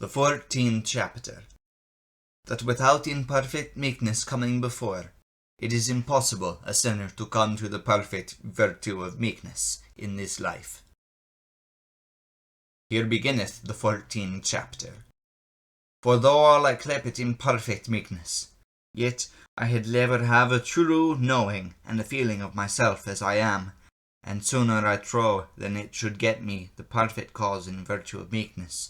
The 14th chapter. That without imperfect meekness coming before, it is impossible a sinner to come to the perfect virtue of meekness in this life. Here beginneth the 14th chapter. For though all I clepit imperfect meekness, yet I had liever have a true knowing and a feeling of myself as I am, and sooner I trow than it should get me the perfect cause in virtue of meekness,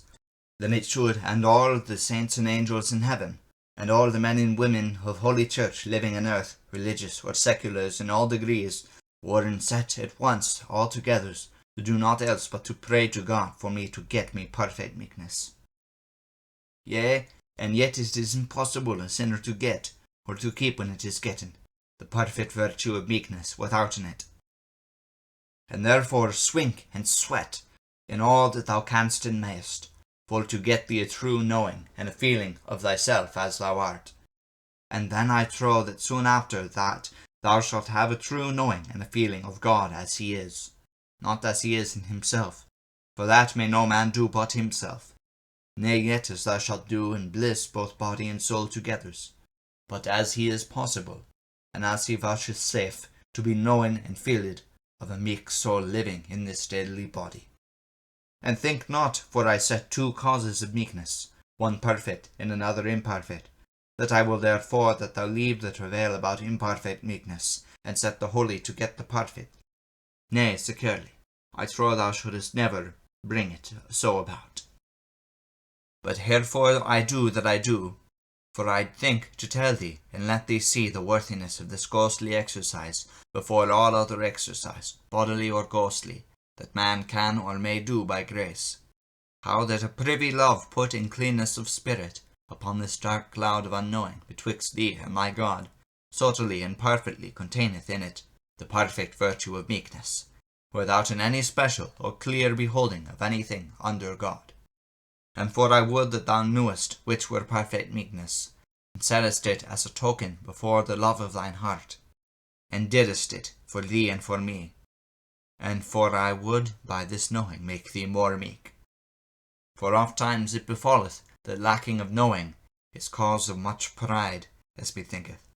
than it should and all the saints and angels in heaven, and all the men and women of Holy Church living on earth, religious or seculars in all degrees, were set at once all together to do naught else but to pray to God for me to get me perfect meekness. Yea, and yet it is impossible a sinner to get, or to keep when it is gotten, the perfect virtue of meekness withouten it. And therefore swink and sweat in all that thou canst and mayest, for to get thee a true knowing and a feeling of thyself as thou art. And then I trow that soon after that thou shalt have a true knowing and a feeling of God as he is, not as he is in himself, for that may no man do but himself, nay yet as thou shalt do in bliss both body and soul together, but as he is possible, and as he voucheth safe to be known and feeled of a meek soul living in this deadly body. And think not, for I set two causes of meekness, one perfect and another imperfect, that I will therefore that thou leave the travail about imperfect meekness, and set the holy to get the perfect. Nay, securely, I trow thou shouldest never bring it so about. But herefore I do that I do, for I think to tell thee, and let thee see the worthiness of this ghostly exercise before all other exercise, bodily or ghostly, that man can or may do by grace. How that a privy love put in cleanness of spirit upon this dark cloud of unknowing betwixt thee and thy God, subtly and perfectly containeth in it the perfect virtue of meekness, without in any special or clear beholding of anything under God. And for I would that thou knewest which were perfect meekness, and settest it as a token before the love of thine heart, and didst it for thee and for me, and for I would by this knowing make thee more meek. For oft times it befalleth that lacking of knowing is cause of much pride, as methinketh.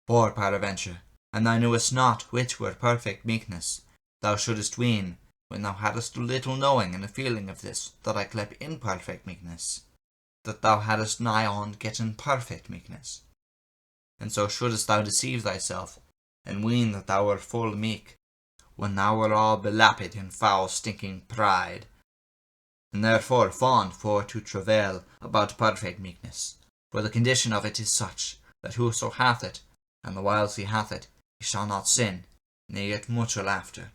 For peradventure, and thou knewest not which were perfect meekness, thou shouldest ween, when thou hadst a little knowing and a feeling of this that I clep imperfect meekness, that thou hadst nigh on getten perfect meekness. And so shouldest thou deceive thyself, and ween that thou were full meek, when thou were all belapid in foul stinking pride, and therefore fond for to travail about perfect meekness, for the condition of it is such, that whoso hath it, and the whiles he hath it, he shall not sin, nay yet much after.